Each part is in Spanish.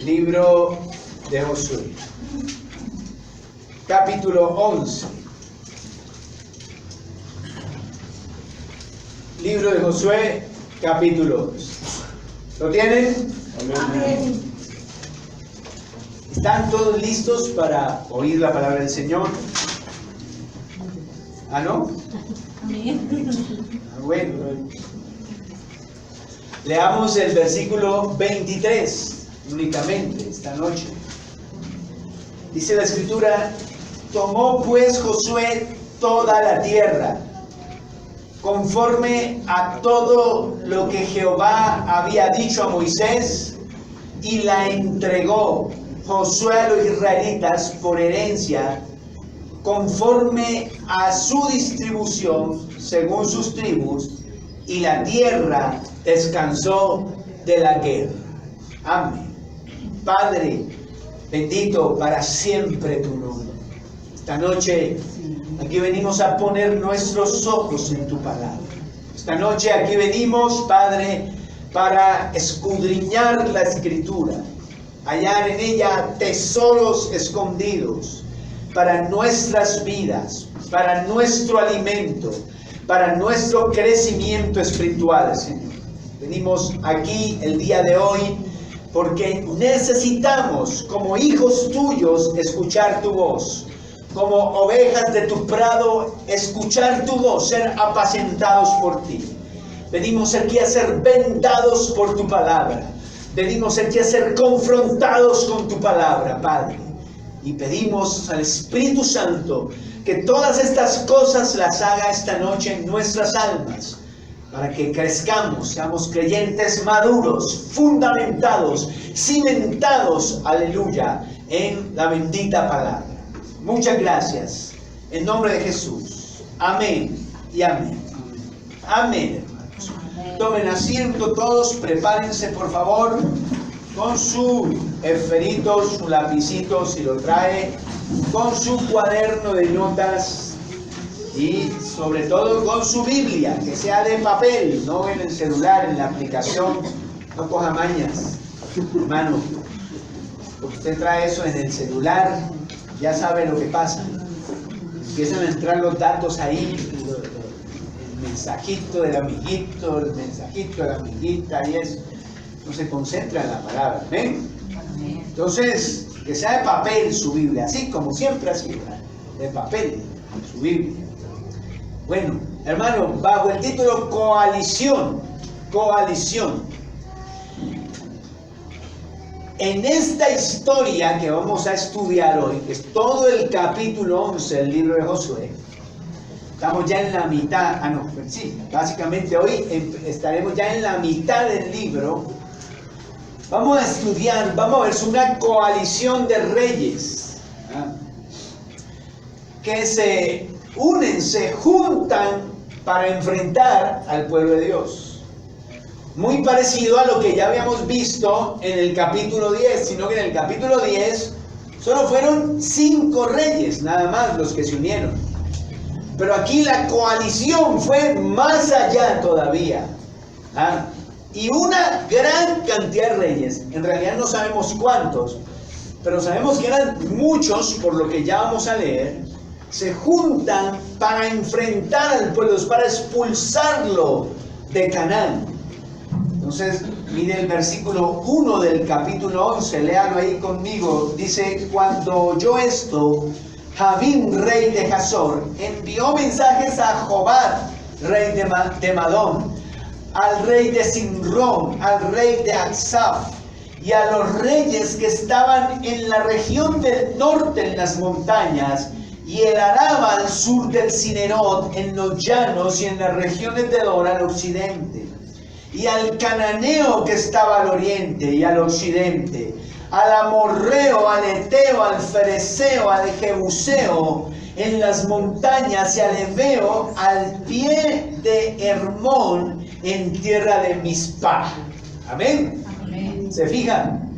Libro de Josué, capítulo 11. Libro de Josué, capítulo 11. ¿Lo tienen? Amén. ¿Están todos listos para oír la palabra del Señor? ¿Ah, no? Ah, bueno. Leamos el versículo 23 únicamente esta noche. Dice la Escritura: tomó pues Josué toda la tierra, conforme a todo lo que Jehová había dicho a Moisés, y la entregó Josué a los israelitas por herencia, conforme a su distribución, según sus tribus, y la tierra descansó de la guerra. Amén. Padre, bendito para siempre tu nombre. Esta noche aquí venimos a poner nuestros ojos en tu palabra. Esta noche aquí venimos, Padre, para escudriñar la Escritura, hallar en ella tesoros escondidos para nuestras vidas, para nuestro alimento, para nuestro crecimiento espiritual, Señor. Venimos aquí el día de hoy porque necesitamos, como hijos tuyos, escuchar tu voz. Como ovejas de tu prado, escuchar tu voz, ser apacentados por ti. Venimos aquí a ser vendados por tu palabra. Venimos aquí a ser confrontados con tu palabra, Padre. Y pedimos al Espíritu Santo que todas estas cosas las haga esta noche en nuestras almas, para que crezcamos, seamos creyentes maduros, fundamentados, cimentados, aleluya, en la bendita palabra. Muchas gracias. En nombre de Jesús. Amén y amén. Amén, hermanos. Tomen asiento todos, prepárense por favor con su esferito, su lapicito si lo trae, con su cuaderno de notas y sobre todo con su Biblia, que sea de papel, no en el celular, en la aplicación. No coja mañas, hermano, porque usted trae eso en el celular, ya sabe lo que pasa. Empiezan a entrar los datos ahí, el mensajito del amiguito, el mensajito de la amiguita, y eso no se concentra en la palabra. ¿Ven? Entonces, que sea de papel su Biblia, así como siempre ha sido, de papel su Biblia. Bueno, hermano, bajo el título coalición, en esta historia que vamos a estudiar hoy, que es todo el capítulo 11 del libro de Josué, estamos ya en la mitad, sí, básicamente hoy estaremos ya en la mitad del libro. Vamos a estudiar, vamos a ver, es una coalición de reyes, que se unen, se juntan para enfrentar al pueblo de Dios. Muy parecido a lo que ya habíamos visto en el capítulo 10, sino que en el capítulo 10 solo fueron 5 reyes, nada más los que se unieron. Pero aquí la coalición fue más allá todavía. Y una gran cantidad de reyes, en realidad no sabemos cuántos, pero sabemos que eran muchos, por lo que ya vamos a leer, se juntan para enfrentar al pueblo, para expulsarlo de Canaán. Entonces, mire el versículo 1 del capítulo 11, léalo ahí conmigo. Dice: cuando oyó esto, Javín, rey de Hazor, envió mensajes a Jobab, rey de Madón, al rey de Simrón, al rey de Aksaf, y a los reyes que estaban en la región del norte en las montañas, y el Araba al sur del Cinerot, en los llanos y en las regiones de Dor al occidente, y al cananeo que estaba al oriente y al occidente, al amorreo, al eteo, al fereceo, al jebuseo en las montañas, y al heveo al pie de Hermón en tierra de Mizpah. Amén. Amén. ¿Se fijan?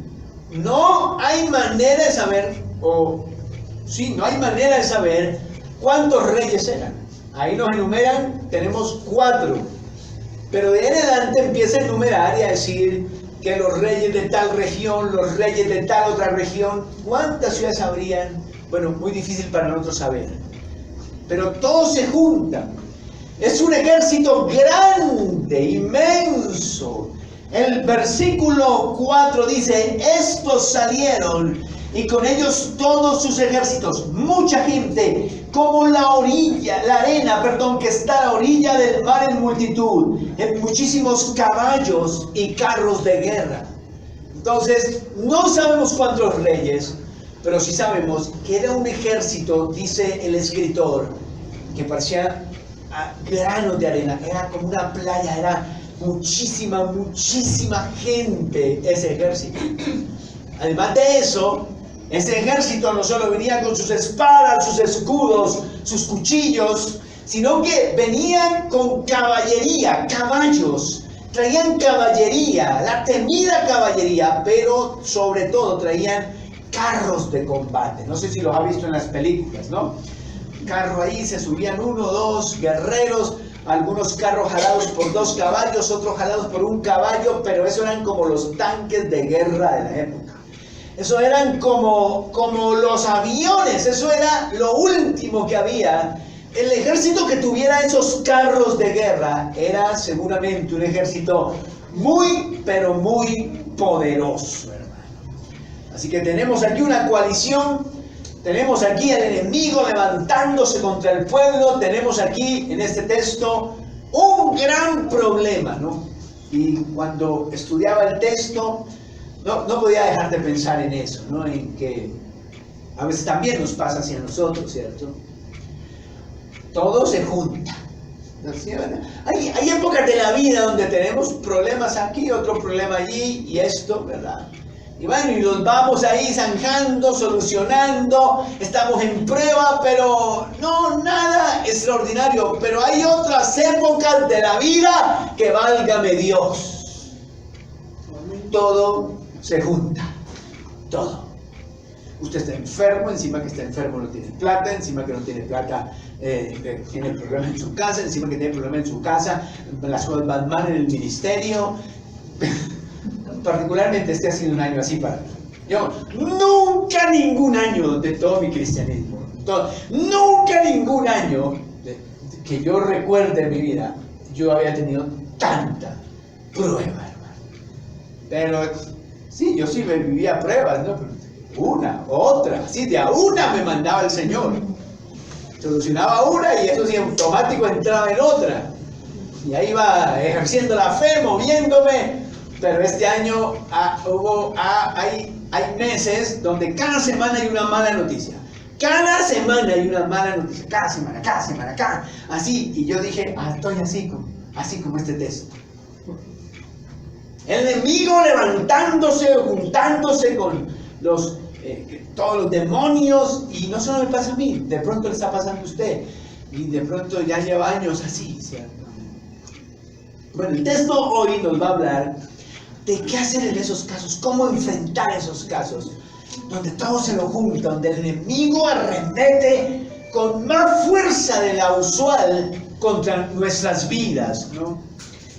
No hay manera de saber, no hay manera de saber cuántos reyes eran. Ahí nos enumeran, tenemos 4. Pero de en adelante empieza a enumerar y a decir que que los reyes de tal región, los reyes de tal otra región. ¿Cuántas ciudades habrían? Bueno, muy difícil para nosotros saber. Pero todos se juntan. Es un ejército grande, inmenso. El versículo 4 dice, estos salieron y con ellos todos sus ejércitos, mucha gente, como la arena, que está a la orilla del mar en multitud, en muchísimos caballos y carros de guerra. Entonces, no sabemos cuántos reyes, pero sí sabemos que era un ejército, dice el escritor, que parecía granos de arena, era como una playa, era muchísima gente ese ejército. Además de eso, ese ejército no solo venía con sus espadas, sus escudos, sus cuchillos, sino que venían con caballería, caballos, traían caballería, la temida caballería, pero sobre todo traían carros de combate. No sé si los ha visto en las películas, ¿no? Carro ahí, se subían 1 o 2 guerreros, algunos carros jalados por 2 caballos, otros jalados por 1 caballo, pero eso eran como los tanques de guerra de la época. Eso eran como los aviones, eso era lo último que había. El ejército que tuviera esos carros de guerra era seguramente un ejército muy, pero muy poderoso, hermano. Así que tenemos aquí una coalición, tenemos aquí al enemigo levantándose contra el pueblo, tenemos aquí en este texto un gran problema, ¿no? Y cuando estudiaba el texto, no podía dejar de pensar en eso, ¿no? En que a veces también nos pasa así a nosotros, ¿cierto? Todo se junta. ¿Sí? Hay épocas de la vida donde tenemos problemas aquí, otro problema allí, y esto, ¿verdad? Y bueno, y los vamos ahí zanjando, solucionando, estamos en prueba, pero no, nada extraordinario. Pero hay otras épocas de la vida que válgame Dios. Todo se junta, todo. Usted está enfermo, encima que está enfermo no tiene plata, encima que no tiene plata tiene problemas en su casa, encima que tiene problemas en su casa, las cosas van mal en el ministerio. Particularmente este ha sido un año así para mí. Yo nunca ningún año de todo mi cristianismo, nunca ningún año que yo recuerde en mi vida, yo había tenido tanta prueba, hermano. Pero sí, yo sí vivía pruebas, ¿no? Una, otra, sí, de a una me mandaba el Señor. Solucionaba una y eso sí, automático entraba en otra. Y ahí iba ejerciendo la fe, moviéndome. Pero este año hay meses donde cada semana hay una mala noticia. Cada semana hay una mala noticia. Cada semana, así. Y yo dije, estoy así como este texto. El enemigo levantándose, juntándose con todos los demonios. Y no solo me pasa a mí, de pronto le está pasando a usted. Y de pronto ya lleva años así, ¿cierto? Bueno, el texto hoy nos va a hablar de qué hacer en esos casos, cómo enfrentar esos casos, donde todo se lo junta, donde el enemigo arremete con más fuerza de la usual contra nuestras vidas, ¿no?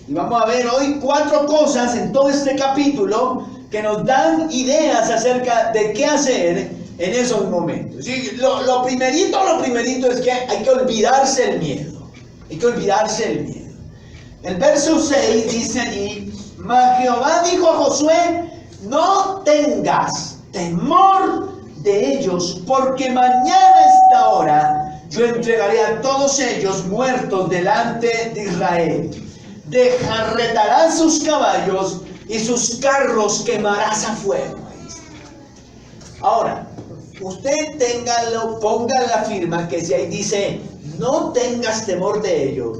Y vamos a ver hoy 4 cosas en todo este capítulo que nos dan ideas acerca de qué hacer en esos momentos. ¿Sí? Lo primerito es que hay que olvidarse el miedo. Hay que olvidarse el miedo. El verso 6 dice allí, mas Jehová dijo a Josué, no tengas temor de ellos, porque mañana a esta hora yo entregaré a todos ellos muertos delante de Israel. Desjarretarás sus caballos y sus carros quemarás a fuego. Ahora, usted ponga la firma que si ahí dice, no tengas temor de ellos.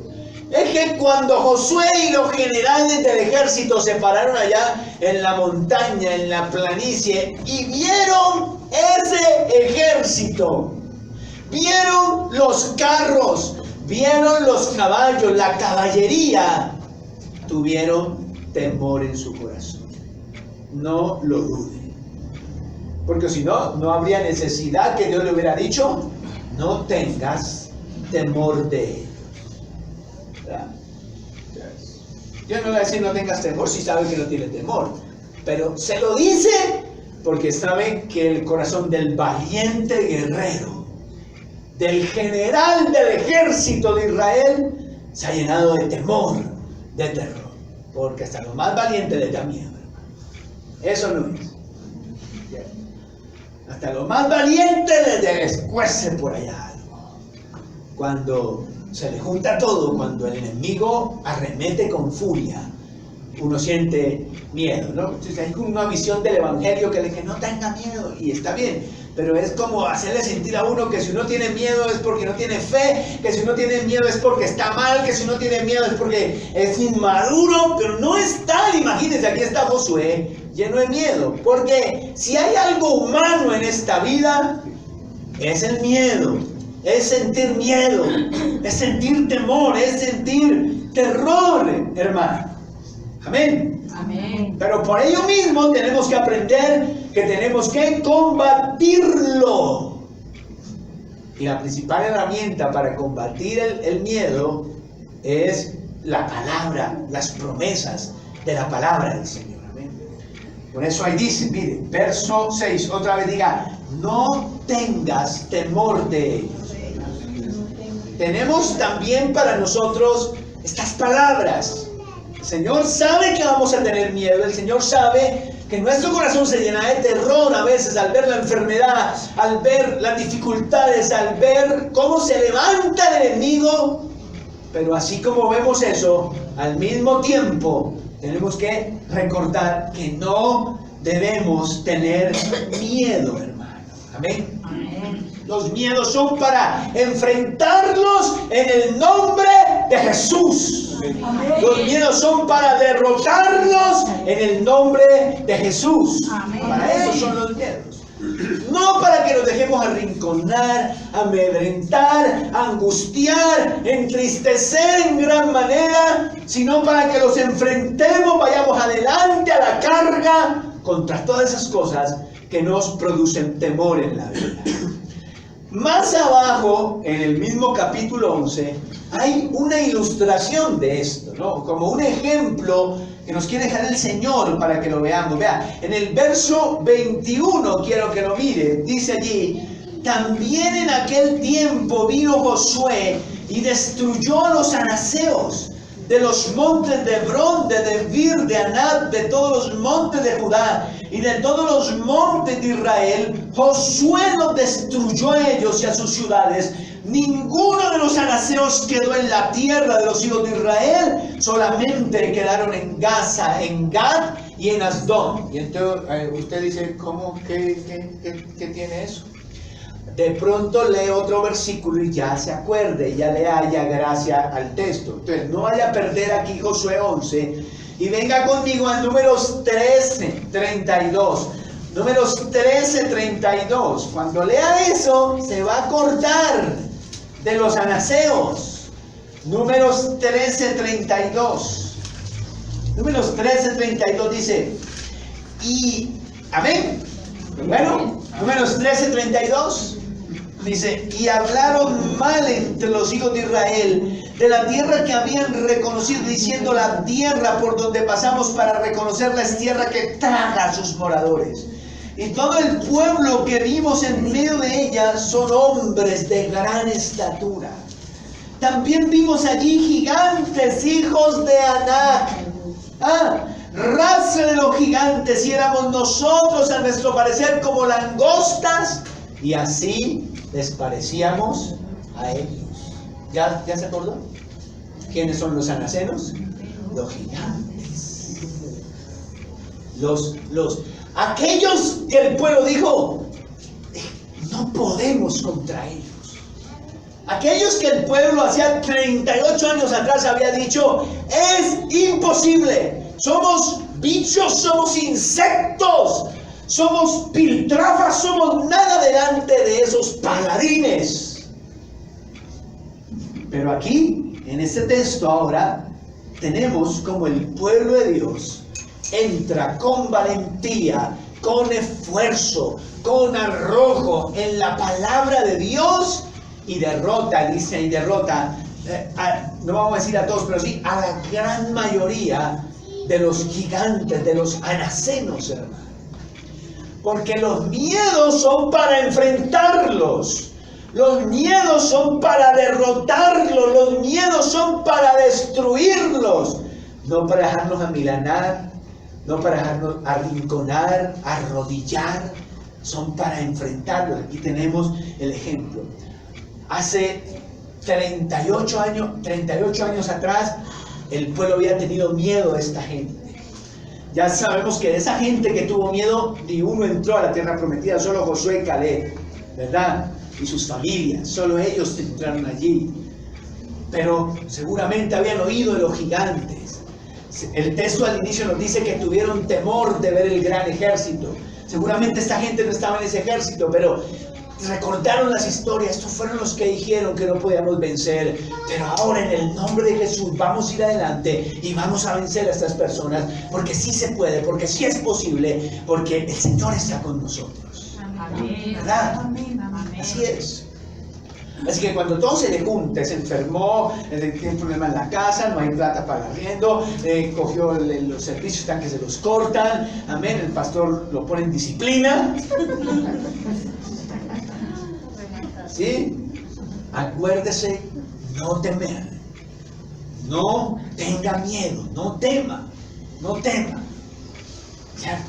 Es que cuando Josué y los generales del ejército se pararon allá en la montaña, en la planicie, y vieron ese ejército, vieron los carros, vieron los caballos, la caballería, tuvieron temor en su corazón. No lo duden. Porque si no, no habría necesidad que Dios le hubiera dicho, no tengas temor de ellos. Dios no le va a decir no tengas temor si sabe que no tiene temor. Pero se lo dice porque sabe que el corazón del valiente guerrero, del general del ejército de Israel, se ha llenado de temor, de terror. Porque hasta los más valientes les da miedo. Eso no es. Hasta los más valientes les descuece por allá algo. Cuando se le junta todo, cuando el enemigo arremete con furia, uno siente miedo, ¿no? Entonces, hay una visión del evangelio que le dice no tenga miedo, y está bien, pero es como hacerle sentir a uno que si uno tiene miedo es porque no tiene fe, que si uno tiene miedo es porque está mal, que si uno tiene miedo es porque es inmaduro, pero no es tal. Imagínense, aquí está Josué lleno de miedo, porque si hay algo humano en esta vida, es el miedo, es sentir miedo, es sentir temor, es sentir terror, hermano. Amén. Amén. Pero por ello mismo tenemos que aprender que tenemos que combatirlo. Y la principal herramienta para combatir el miedo es la palabra, las promesas de la palabra del Señor. Amén. Por eso ahí dice, mire, verso 6, otra vez diga, no tengas temor de ellos. Tenemos también para nosotros estas palabras. El Señor sabe que vamos a tener miedo, el Señor sabe que nuestro corazón se llena de terror a veces al ver la enfermedad, al ver las dificultades, al ver cómo se levanta el enemigo. Pero así como vemos eso, al mismo tiempo tenemos que recordar que no debemos tener miedo, hermano. Amén. Amén. Los miedos son para enfrentarlos en el nombre de Jesús. Amén. Los miedos son para derrotarlos en el nombre de Jesús. Amén. Para eso son los miedos. No para que nos dejemos arrinconar, amedrentar, angustiar, entristecer en gran manera, sino para que los enfrentemos, vayamos adelante a la carga contra todas esas cosas que nos producen temor en la vida. Más abajo, en el mismo capítulo 11, hay una ilustración de esto, ¿no? Como un ejemplo que nos quiere dejar el Señor para que lo veamos. Vea, en el verso 21, quiero que lo mire, dice allí, también en aquel tiempo vino Josué y destruyó a los anaseos de los montes de Hebrón, de Debir, de Anat, de todos los montes de Judá y de todos los montes de Israel. Josué los destruyó a ellos y a sus ciudades. Ninguno de los anaseos quedó en la tierra de los hijos de Israel, solamente quedaron en Gaza, en Gad y en Asdod. Y entonces usted dice, ¿cómo? ¿Qué tiene eso? De pronto lee otro versículo y ya se acuerde, ya le haya gracia al texto. Entonces no vaya a perder aquí Josué 11 y venga conmigo a Números 13:32. Números 13:32. Cuando lea eso, se va a acordar de los anaseos. Números 13:32. Números 13:32 dice, y, amén. Bueno, Números 13:32 dice, y hablaron mal entre los hijos de Israel de la tierra que habían reconocido, diciendo, la tierra por donde pasamos para reconocerla es tierra que traga a sus moradores. Y todo el pueblo que vimos en medio de ella son hombres de gran estatura. También vimos allí gigantes, hijos de Anak. Raza de los gigantes, y éramos nosotros a nuestro parecer como langostas, y así les parecíamos a ellos. ¿Ya se acordó? ¿Quiénes son los anasenos? Los gigantes. Aquellos que el pueblo dijo, no podemos contra ellos. Aquellos que el pueblo hacía 38 años atrás había dicho, es imposible. Somos bichos, somos insectos, somos piltrafas, somos nada delante de esos paladines. Pero aquí, en este texto ahora, tenemos como el pueblo de Dios entra con valentía, con esfuerzo, con arrojo en la palabra de Dios y derrota, dice, y derrota, no vamos a decir a todos, pero sí a la gran mayoría de los gigantes, de los anacenos, hermano. Porque los miedos son para enfrentarlos. Los miedos son para derrotarlos. Los miedos son para destruirlos. No para dejarnos amilanar, no para dejarnos arrinconar, arrodillar. Son para enfrentarlos. Aquí tenemos el ejemplo. Hace 38 años atrás, el pueblo había tenido miedo de esta gente. Ya sabemos que de esa gente que tuvo miedo, ni uno entró a la tierra prometida, solo Josué y Caleb, ¿verdad? Y sus familias, solo ellos entraron allí. Pero seguramente habían oído de los gigantes. El texto al inicio nos dice que tuvieron temor de ver el gran ejército. Seguramente esta gente no estaba en ese ejército, pero recordaron las historias. Estos fueron los que dijeron que no podíamos vencer, pero ahora en el nombre de Jesús vamos a ir adelante y vamos a vencer a estas personas, porque sí se puede, porque sí es posible, porque el Señor está con nosotros. Amén. ¿Verdad? Amén. Así es. Así que cuando todo se le junta, se enfermó, tiene un problema en la casa, no hay plata para el arriendo, cogió los servicios, están que se los cortan, amén, el pastor lo pone en disciplina. ¿Sí? Acuérdese, no temer, no tenga miedo, no tema, no tema. O sea,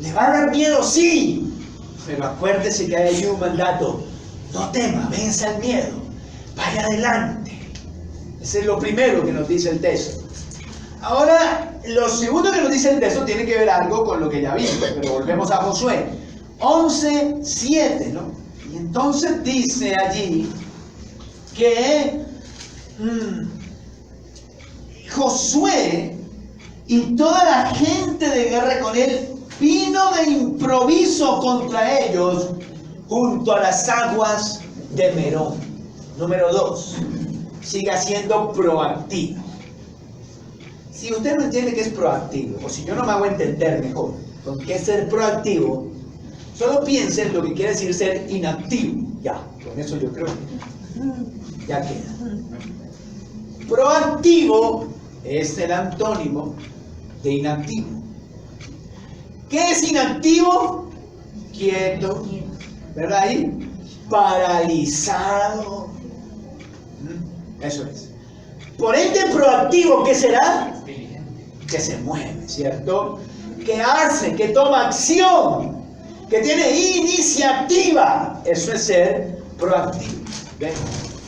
¿le va a dar miedo? Sí, pero acuérdese que hay un mandato: no tema, venza el miedo, vaya adelante. Ese es lo primero que nos dice el texto. Ahora, lo segundo que nos dice el texto tiene que ver algo con lo que ya vimos, pero volvemos a Josué 11:7, ¿no? Y entonces dice allí que Josué y toda la gente de guerra con él vino de improviso contra ellos junto a las aguas de Merón. Número 2, siga siendo proactivo. Si usted no entiende qué es proactivo, o si yo no me hago entender mejor con qué es ser proactivo, solo piense en lo que quiere decir ser inactivo. Ya, con eso yo creo que ya queda. Proactivo es el antónimo de inactivo. ¿Qué es inactivo? Quieto, ¿verdad? Ahí, paralizado. Eso es. Por ende, proactivo, ¿qué será? Que se mueve, ¿cierto? Que hace, que toma acción, que tiene iniciativa. Eso es ser proactivo. ¿Ven?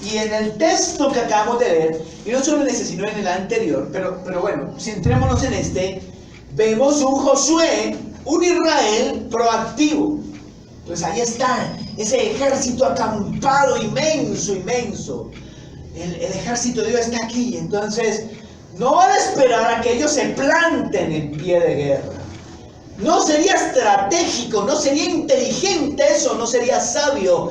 Y en el texto que acabamos de ver, y no solo en este, sino en el anterior, pero bueno, centrémonos en este, vemos un Josué, un Israel proactivo. Pues ahí está, ese ejército acampado inmenso, inmenso. El ejército de Dios está aquí. Entonces, no van a esperar a que ellos se planten en pie de guerra. No sería estratégico, no sería inteligente eso, no sería sabio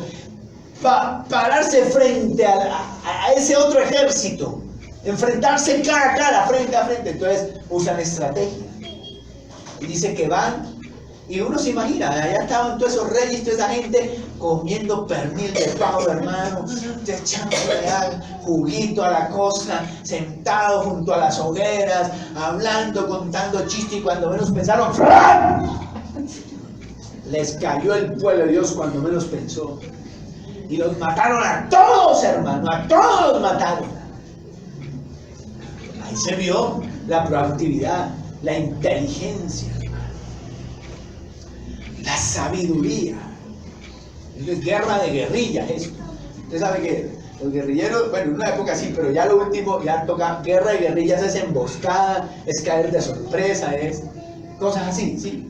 pararse frente a ese otro ejército, enfrentarse cara a cara, frente a frente. Entonces usan estrategia. Y dice que van, y uno se imagina, allá estaban todos esos reyes, toda esa gente comiendo pernil de pavo, hermano, echándole juguito a la costa, sentados junto a las hogueras, hablando, contando chistes, y cuando menos pensaron, ¡fran! Les cayó el pueblo de Dios cuando menos pensó. Y los mataron a todos, hermano, a todos los mataron. Ahí se vio la proactividad, la inteligencia, la sabiduría. Es guerra de guerrillas esto. Usted sabe que los guerrilleros, bueno, en una época sí, pero ya lo último, ya toca guerra de guerrillas, es emboscada, es caer de sorpresa, es cosas así, ¿sí?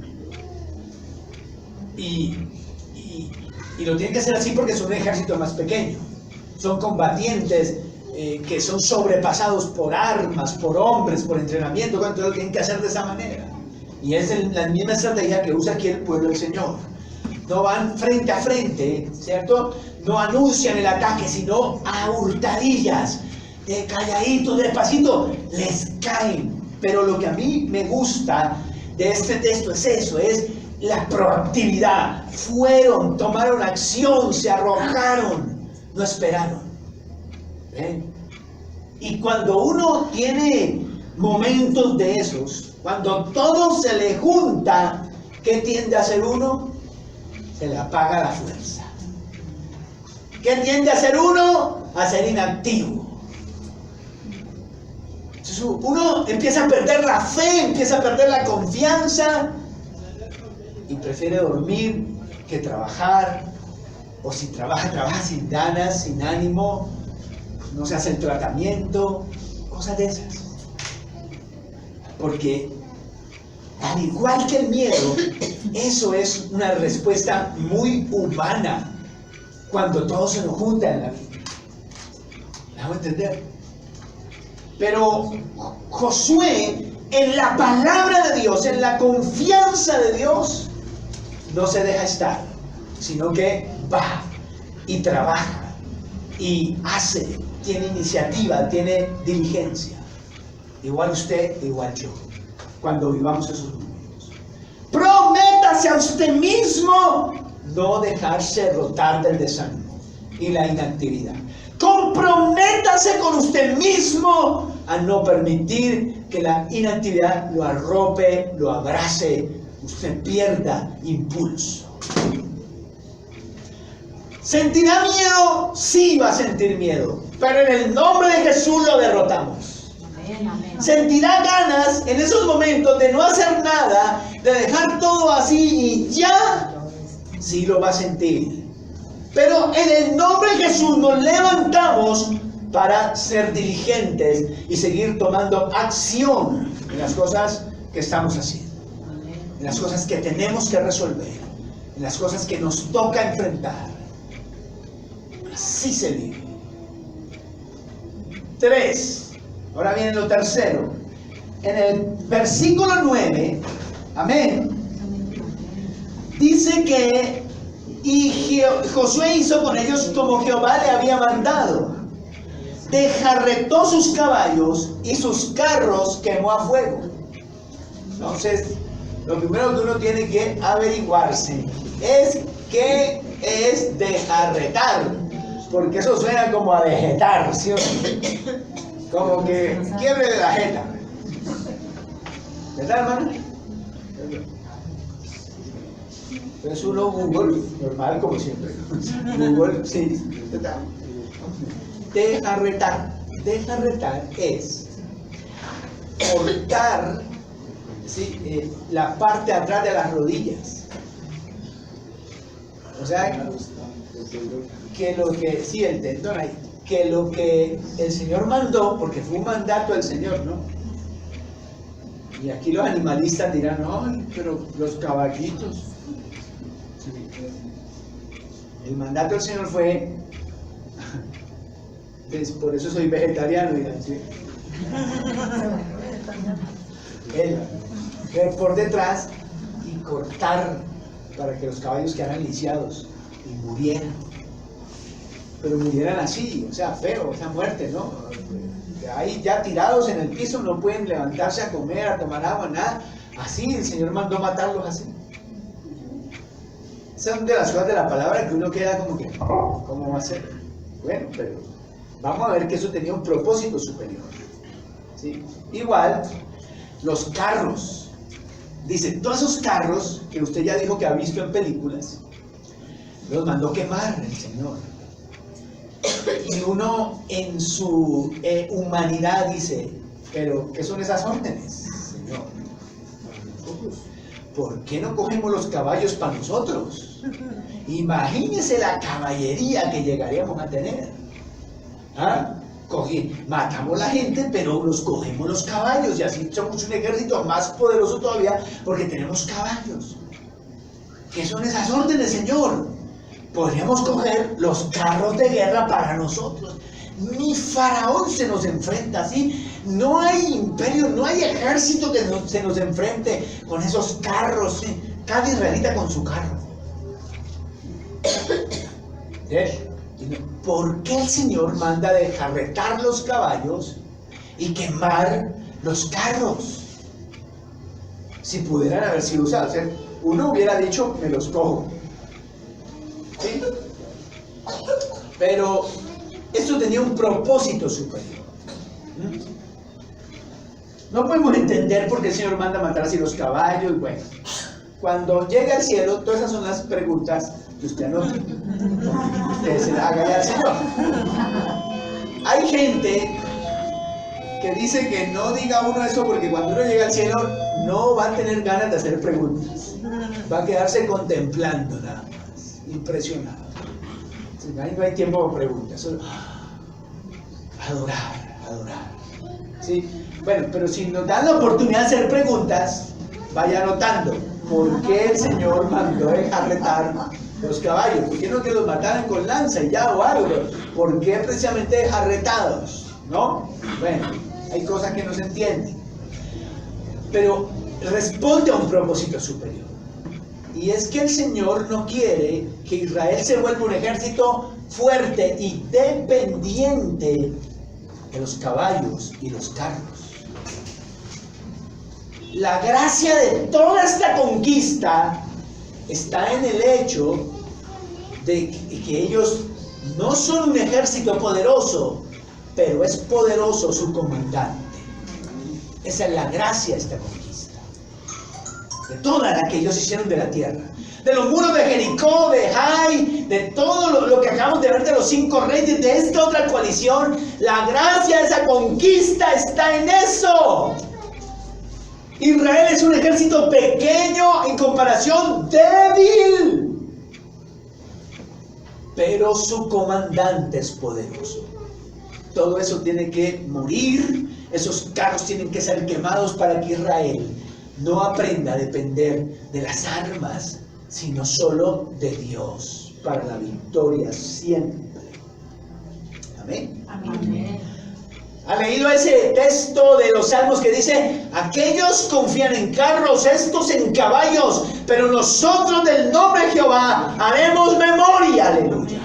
Y lo tienen que hacer así porque son un ejército más pequeño. Son combatientes que son sobrepasados por armas, por hombres, por entrenamiento. Entonces lo tienen que hacer de esa manera. Y es la misma estrategia que usa aquí el pueblo del Señor. No van frente a frente, ¿cierto? No anuncian el ataque, sino a hurtadillas, calladitos, despacito, les caen. Pero lo que a mí me gusta de este texto es eso, es la proactividad. Fueron, tomaron acción, se arrojaron, no esperaron. ¿Ven? Y cuando uno tiene momentos de esos, Cuando todo se le junta, ¿qué tiende a hacer uno? Se le apaga la fuerza. ¿Qué tiende a hacer uno? A ser inactivo. Entonces uno empieza a perder la fe, empieza a perder la confianza y prefiere dormir que trabajar. O si trabaja, trabaja sin ganas, sin ánimo, no se hace el tratamiento, cosas de esas. Porque al igual que el miedo, eso es una respuesta muy humana cuando todo se nos junta en la vida. ¿Me hago entender? Pero Josué, en la palabra de Dios, en la confianza de Dios, no se deja estar, sino que va y trabaja y hace, tiene iniciativa, tiene diligencia. Igual usted, igual yo, cuando vivamos esos momentos. Prométase a usted mismo no dejarse rotar del desánimo y la inactividad. Comprométase con usted mismo a no permitir que la inactividad lo arrope, lo abrace, usted pierda impulso. ¿Sentirá miedo? Sí va a sentir miedo, pero en el nombre de Jesús lo derrotamos. Amén, amén. Sentirá ganas en esos momentos de no hacer nada, de dejar todo así y ya, sí lo va a sentir. Pero en el nombre de Jesús nos levantamos para ser diligentes y seguir tomando acción en las cosas que estamos haciendo, en las cosas que tenemos que resolver, en las cosas que nos toca enfrentar. Así se vive. 3. Ahora viene lo tercero. En el versículo 9, amén, dice que Josué hizo con ellos como Jehová le había mandado. Desjarretó sus caballos y sus carros quemó a fuego. Entonces, lo primero que uno tiene que averiguarse es qué es desjarretar. Porque eso suena como a vegetar, ¿sí o no? Como que quiebre de la jeta. ¿Verdad, hermano? Entonces uno Google, normal como siempre. Google, sí. Desjarretar. Desjarretar es cortar, ¿sí? La parte de atrás de las rodillas. O sea, que lo que, sí, el tendón ahí, que lo que el Señor mandó, porque fue un mandato del Señor, ¿no? Y aquí los animalistas dirán, ay, pero los caballitos. El mandato del Señor fue, pues, por eso soy vegetariano, dirán, ¿sí? Ver por detrás y cortar para que los caballos quedaran lisiados y murieran. Pero murieran así, o sea, feo, o sea, muerte, ¿no? Ahí ya tirados en el piso, no pueden levantarse a comer, a tomar agua, nada. Así, el Señor mandó matarlos así. Son de las cosas de la palabra que uno queda como que, ¿cómo va a ser? Bueno, pero vamos a ver que eso tenía un propósito superior. ¿Sí? Igual, los carros. Dice, todos esos carros que usted ya dijo que ha visto en películas, los mandó quemar el Señor. Y uno en su humanidad dice, pero ¿qué son esas órdenes, Señor? ¿Por qué no cogemos los caballos para nosotros? Imagínese la caballería que llegaríamos a tener. ¿Ah? Matamos la gente, pero los cogemos los caballos y así somos un ejército más poderoso todavía porque tenemos caballos. ¿Qué son esas órdenes, Señor? Podríamos coger los carros de guerra para nosotros. Ni Faraón se nos enfrenta así. No hay imperio, no hay ejército que se nos enfrente con esos carros. ¿Sí? Cada israelita con su carro. ¿Sí? ¿Por qué el Señor manda desjarretar los caballos y quemar los carros? Si pudieran haber sido usados. ¿Sí? Uno hubiera dicho, me los cojo. ¿Sí? Pero esto tenía un propósito superior. No podemos entender por qué el Señor manda matar así los caballos. Bueno, cuando llegue al cielo, todas esas son las preguntas que usted anota. Usted se las haga ya al Señor. Hay gente que dice que no diga uno eso porque cuando uno llega al cielo no va a tener ganas de hacer preguntas. Va a quedarse contemplando nada más, impresionado. Ahí no hay tiempo para preguntas. Solo adorar. ¿Sí? Bueno, pero si nos dan la oportunidad de hacer preguntas, vaya anotando por qué el Señor mandó arretar los caballos. ¿Por qué no que los mataran con lanza y ya o algo? ¿Por qué precisamente arretados? ¿No? Bueno, hay cosas que no se entienden. Pero responde a un propósito superior. Y es que el Señor no quiere que Israel se vuelva un ejército fuerte y dependiente de los caballos y los carros. La gracia de toda esta conquista está en el hecho de que ellos no son un ejército poderoso, pero es poderoso su comandante. Esa es la gracia de esta conquista. De toda la que ellos hicieron de la tierra. De los muros de Jericó, de Jai, de todo lo que acabamos de ver de los 5 reyes, de esta otra coalición. La gracia de esa conquista está en eso. Israel es un ejército pequeño en comparación, débil. Pero su comandante es poderoso. Todo eso tiene que morir. Esos carros tienen que ser quemados para que Israel no aprenda a depender de las armas, sino solo de Dios para la victoria siempre. Amén. Amén. ¿Ha leído ese texto de los Salmos que dice: aquellos confían en carros, estos en caballos, pero nosotros del nombre de Jehová haremos memoria? Aleluya.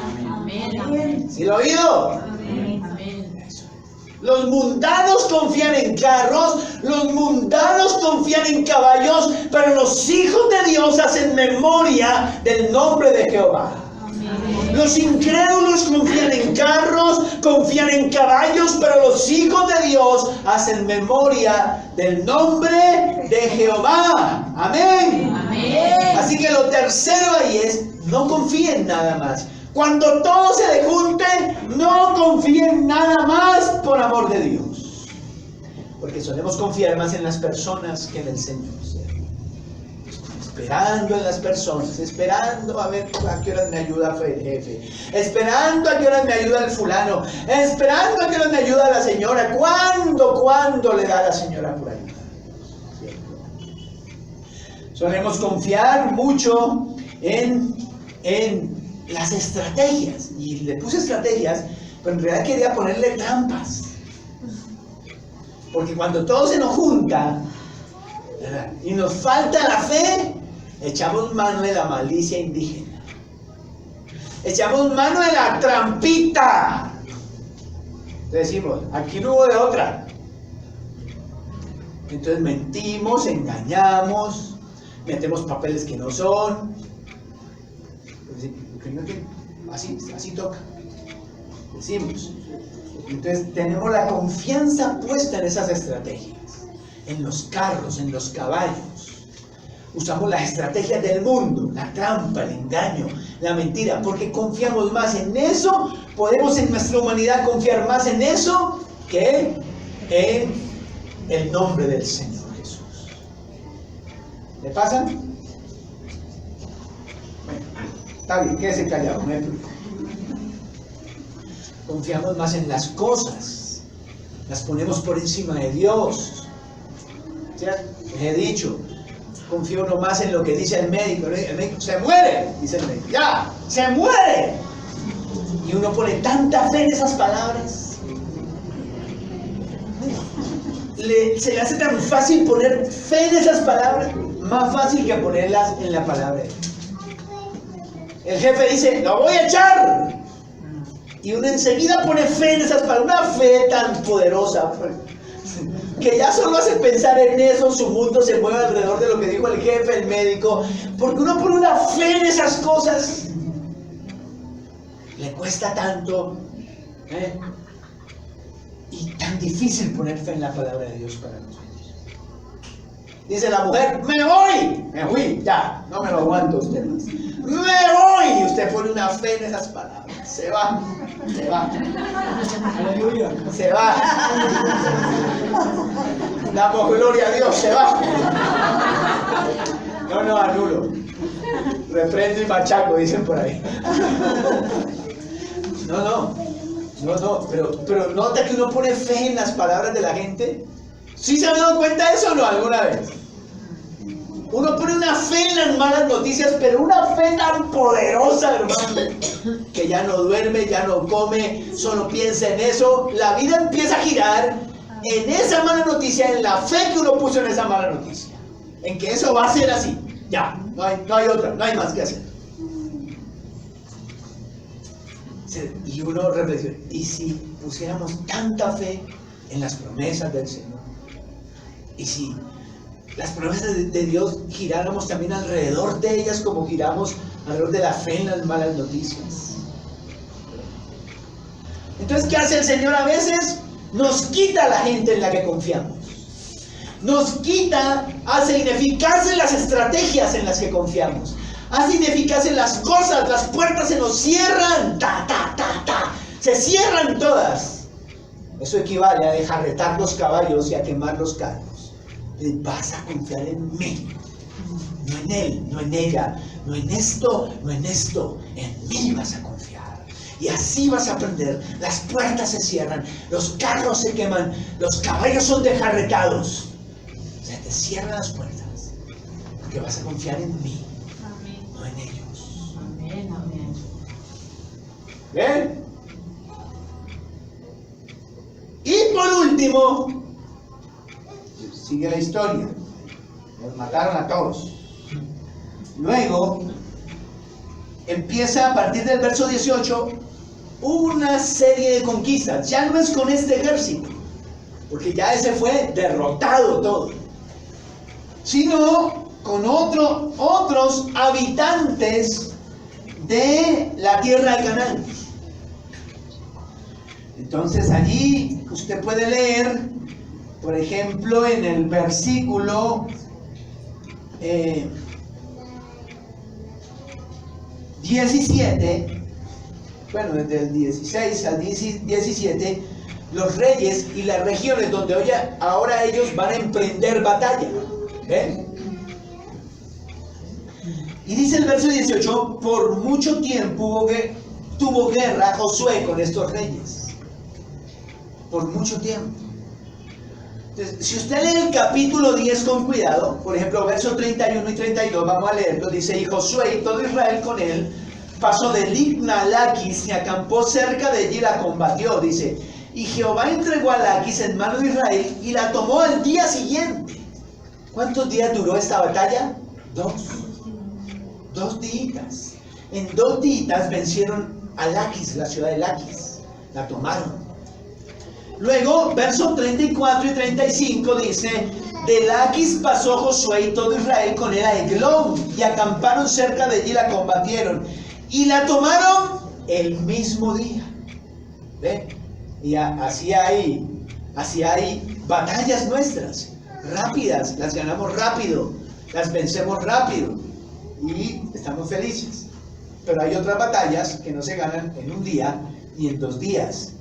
Amén. ¿Sí lo ha oído? Amén. Los mundanos confían en carros, los mundanos confían en caballos, pero los hijos de Dios hacen memoria del nombre de Jehová. Los incrédulos confían en carros, confían en caballos, pero los hijos de Dios hacen memoria del nombre de Jehová. Amén. Amén. Así que lo tercero ahí es: no confíen nada más. Cuando todo se junte, no confíen nada más por amor de Dios. Porque solemos confiar más en las personas que en el Señor. Esperando en las personas, esperando a ver a qué horas me ayuda el jefe, esperando a qué horas me ayuda el fulano, esperando a qué horas me ayuda la señora. ¿Cuándo le da la señora por ayuda? Solemos confiar mucho en las estrategias, y le puse estrategias, pero en realidad quería ponerle trampas, porque cuando todo se nos junta, ¿verdad?, y nos falta la fe, echamos mano de la malicia indígena, echamos mano de la trampita. Decimos: aquí no hubo de otra. Entonces mentimos, engañamos, metemos papeles que no son. Así toca. Decimos. Entonces tenemos la confianza puesta en esas estrategias, en los carros, en los caballos. Usamos las estrategias del mundo, la trampa, el engaño, la mentira, porque confiamos más en eso. Podemos en nuestra humanidad confiar más en eso que en el nombre del Señor Jesús. ¿Le pasan? Bueno, está bien, quédese callado, no hay problema. Confiamos más en las cosas, las ponemos por encima de Dios. ¿Cierto? Les he dicho, confío uno más en lo que dice el médico. El médico: se muere, dice el médico. ¡Ya! ¡Se muere! Y uno pone tanta fe en esas palabras. Se le hace tan fácil poner fe en esas palabras, más fácil que ponerlas en la palabra. El jefe dice: lo voy a echar. Y uno enseguida pone fe en esas palabras, una fe tan poderosa, que ya solo hace pensar en eso, su mundo se mueve alrededor de lo que dijo el jefe, el médico, porque uno pone una fe en esas cosas. Le cuesta tanto, y tan difícil poner fe en la palabra de Dios para nosotros. Dice la mujer, me voy. Me fui, ya, no me lo aguanto usted más. Me voy. Y usted pone una fe en esas palabras. Se va, se va. Aleluya. Se va. Damos gloria a Dios, se va. No, anulo. Reprendo y machaco, dicen por ahí. No, pero nota que uno pone fe en las palabras de la gente. ¿Sí se han dado cuenta de eso o no alguna vez? Uno pone una fe en las malas noticias, pero una fe tan poderosa, hermano, que ya no duerme, ya no come, solo piensa en eso. La vida empieza a girar en esa mala noticia, en la fe que uno puso en esa mala noticia, en que eso va a ser así. Ya, no hay otra, no hay más que hacer. Y uno reflexiona, ¿y si pusiéramos tanta fe en las promesas del Señor? ¿Y si las promesas de Dios giráramos también alrededor de ellas como giramos alrededor de la fe en las malas noticias? Entonces, ¿qué hace el Señor a veces? Nos quita a la gente en la que confiamos. Nos quita, hace ineficaces las estrategias en las que confiamos. Hace ineficaces las cosas, las puertas se nos cierran. Se cierran todas. Eso equivale a dejarretar los caballos y a quemar los carros. Vas a confiar en mí, no en él, no en ella, no en esto, no en esto, en mí vas a confiar. Y así vas a aprender. Las puertas se cierran, los carros se queman, los caballos son dejarretados. Se te cierran las puertas, porque vas a confiar en mí, no en ellos. Amén. ¿Ven? Y por último, sigue la historia. Los mataron a todos. Luego empieza a partir del verso 18 una serie de conquistas. Ya no es con este ejército, porque ya ese fue derrotado todo, sino con otros habitantes de la tierra de Canaán. Entonces allí usted puede leer, por ejemplo, en el versículo 17, bueno, desde el 16 al 17, los reyes y las regiones donde ahora ellos van a emprender batalla. ¿Ven? Y dice el verso 18, por mucho tiempo tuvo guerra Josué con estos reyes. Por mucho tiempo. Entonces, si usted lee el capítulo 10 con cuidado, por ejemplo, versos 31 y 32, vamos a leerlo, dice, y Josué y todo Israel con él, pasó de Libna a Laquis y acampó cerca de allí y la combatió, dice, y Jehová entregó a Laquis en mano de Israel y la tomó al día siguiente. ¿Cuántos días duró esta batalla? 2 días. En 2 días vencieron a Laquis, la ciudad de Laquis, la tomaron. Luego, versos 34 y 35 dice, de Laquis pasó Josué y todo Israel con él a Eglón, y acamparon cerca de allí y la combatieron, y la tomaron el mismo día. ¿Ven? Y así hay batallas nuestras, rápidas, las ganamos rápido, las vencemos rápido, y estamos felices. Pero hay otras batallas que no se ganan en un día ni en 2 días.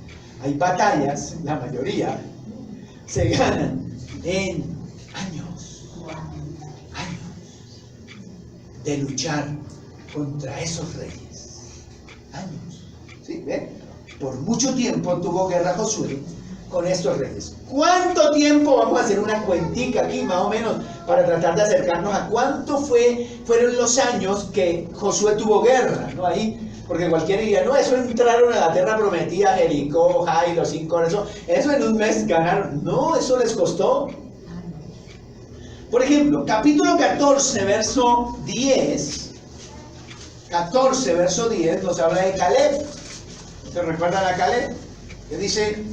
Hay batallas, la mayoría, se ganan en años de luchar contra esos reyes. Años. ¿Sí? ¿Ven? Por mucho tiempo tuvo guerra Josué con estos reyes. ¿Cuánto tiempo? Vamos a hacer una cuentica aquí, más o menos, para tratar de acercarnos a cuánto fueron los años que Josué tuvo guerra, ¿no? Ahí. Porque cualquiera diría, no, eso entraron a la tierra prometida, Jericó, Jai, los 5, eso en un mes ganaron. No, eso les costó. Por ejemplo, capítulo 14, verso 10. 14, verso 10 nos habla de Caleb. ¿Se recuerdan a Caleb? Que dice,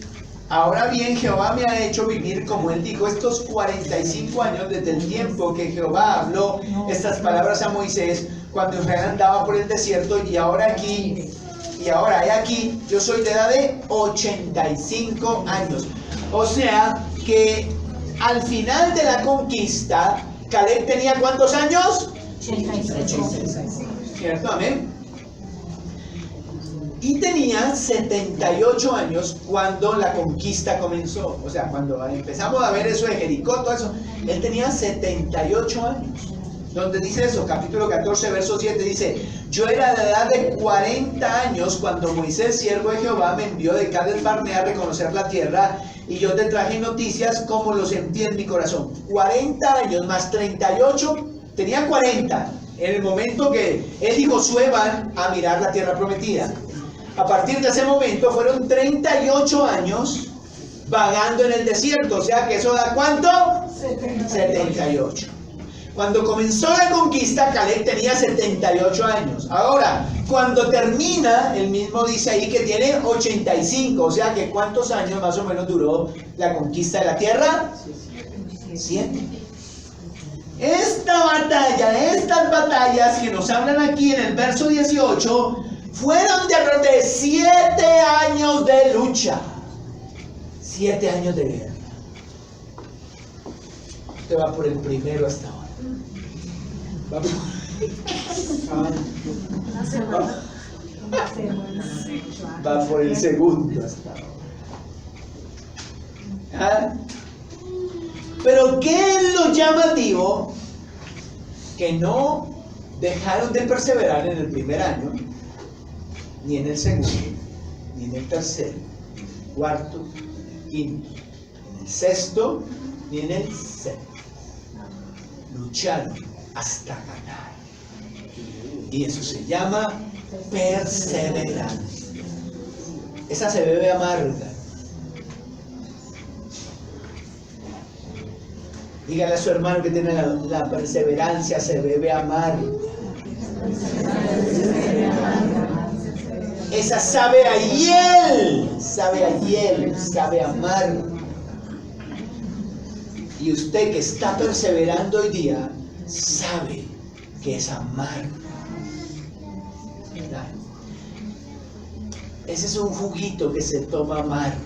ahora bien, Jehová me ha hecho vivir, como él dijo, estos 45 años desde el tiempo que Jehová habló estas palabras a Moisés, cuando Israel andaba por el desierto, y ahora aquí, yo soy de edad de 85 años. O sea que al final de la conquista, Caleb tenía ¿cuántos años? 86. ¿Cierto? Amén. Y tenía 78 años cuando la conquista comenzó. O sea, cuando empezamos a ver eso de Jericó, todo eso, él tenía 78 años. Donde dice eso, capítulo 14, verso 7, dice: yo era de edad de 40 años cuando Moisés, siervo de Jehová, me envió de Cades Barnea a reconocer la tierra, y yo te traje noticias como lo sentí en mi corazón. 40 años más 38, tenía 40 en el momento que él y Josué van a mirar la tierra prometida. A partir de ese momento fueron 38 años vagando en el desierto, o sea que eso da ¿cuánto? 78. Cuando comenzó la conquista, Caleb tenía 78 años. Ahora, cuando termina, él mismo dice ahí que tiene 85. O sea que ¿cuántos años más o menos duró la conquista de la tierra? 100. Estas batallas que nos hablan aquí en el verso 18, fueron de 7 años de lucha. 7 años de guerra. Usted va por el primero hasta ahora. Va por el segundo hasta ahora. ¿Ah? Pero ¿qué es lo llamativo? Que no dejaron de perseverar en el primer año, ni en el segundo, ni en el tercero, cuarto, quinto, en el sexto, ni en el séptimo. Lucharon hasta ganar. Y eso se llama perseverancia. Esa se bebe amarga. Dígale a su hermano que tiene la perseverancia, se bebe amarga. Esa sabe a hiel, sabe amargo. Y usted que está perseverando hoy día, sabe que es amargo. Ese es un juguito que se toma amargo.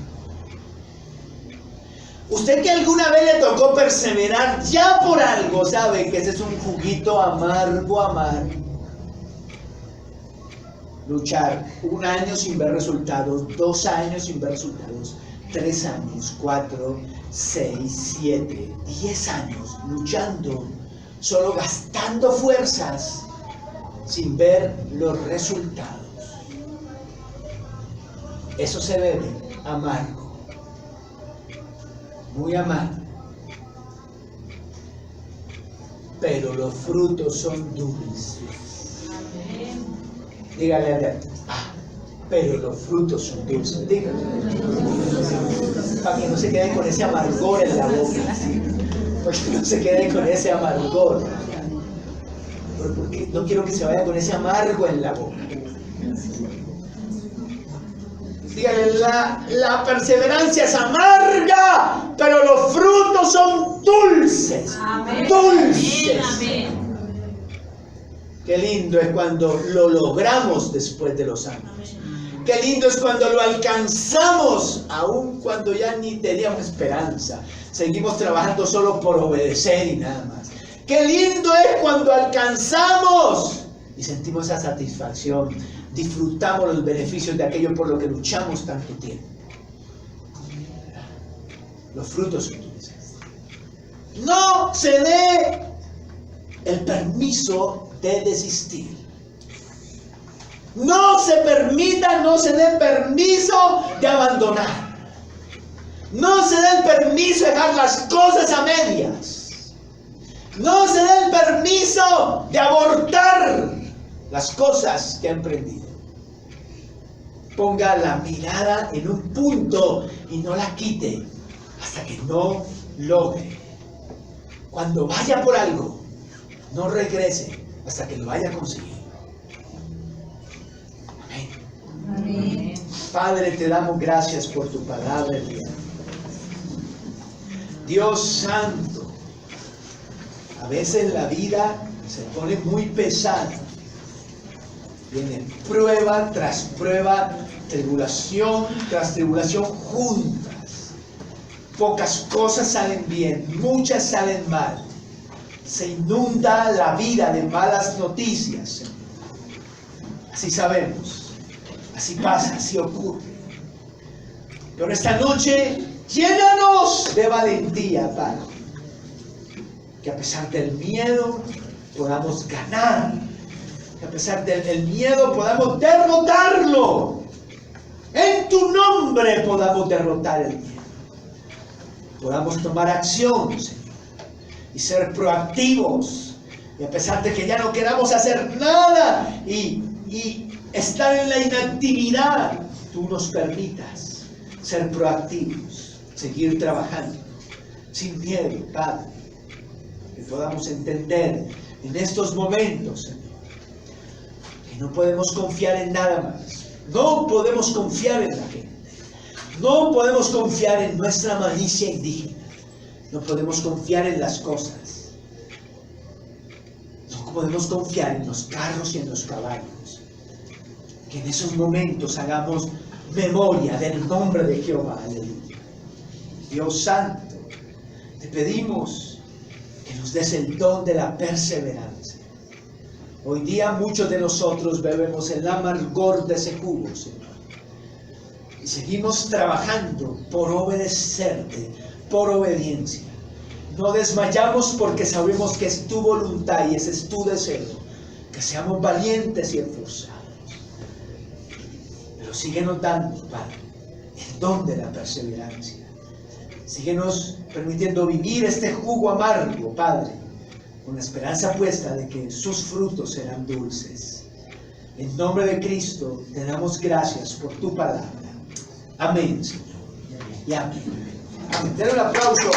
Usted que alguna vez le tocó perseverar ya por algo, sabe que ese es un juguito amargo. Luchar 1 año sin ver resultados, 2 años sin ver resultados, 3 años, 4, 6, 7, 10 años luchando, solo gastando fuerzas sin ver los resultados. Eso se bebe amargo, muy amargo. Pero los frutos son dulces. Dígale a él, pero los frutos son dulces. Dígale. Para que no se quede con ese amargor en la boca. Para que no se quede con ese amargor. Porque no quiero que se vaya con ese amargo en la boca. Dígale, la perseverancia es amarga, pero los frutos son dulces. Amén. Dulces. Amén. Qué lindo es cuando lo logramos después de los años. Qué lindo es cuando lo alcanzamos, aun cuando ya ni teníamos esperanza. Seguimos trabajando solo por obedecer y nada más. Qué lindo es cuando alcanzamos y sentimos esa satisfacción. Disfrutamos los beneficios de aquello por lo que luchamos tanto tiempo. Los frutos son dulces. No se dé el permiso de desistir. No se dé permiso de abandonar. No se dé el permiso de dejar las cosas a medias. No se dé el permiso de abortar las cosas que ha emprendido. Ponga la mirada en un punto y no la quite hasta que no logre. Cuando vaya por algo, no regrese hasta que lo haya conseguido. Amén. Amén. Padre, te damos gracias por tu palabra el día. Dios santo, a veces la vida se pone muy pesada. Viene prueba tras prueba, tribulación tras tribulación juntas. pocas cosas salen bien, muchas salen mal. Se inunda la vida de malas noticias, Señor. Así sabemos, así pasa, así ocurre. Pero esta noche, llénanos de valentía, Padre. Que a pesar del miedo podamos ganar. Que a pesar del miedo podamos derrotarlo. En tu nombre podamos derrotar el miedo. Podamos tomar acción, Señor. Y ser proactivos. Y a pesar de que ya no queramos hacer nada y estar en la inactividad, tú nos permitas ser proactivos, seguir trabajando sin miedo, Padre. Que podamos entender en estos momentos, Señor, que no podemos confiar en nada más. No podemos confiar en la gente. No podemos confiar en nuestra malicia indígena. No podemos confiar en las cosas. No podemos confiar en los carros y en los caballos. Que en esos momentos hagamos memoria del nombre de Jehová. Aleluya. Dios Santo, te pedimos que nos des el don de la perseverancia. Hoy día muchos de nosotros bebemos el amargor de ese jugo, Señor. Y seguimos trabajando por obedecerte, por obediencia. No desmayamos porque sabemos que es tu voluntad y ese es tu deseo. Que seamos valientes y esforzados. Pero síguenos dando, Padre, el don de la perseverancia. Síguenos permitiendo vivir este jugo amargo, Padre, con la esperanza puesta de que sus frutos serán dulces. En nombre de Cristo te damos gracias por tu palabra. Amén, Señor. Y amén. Amén. Den un aplauso.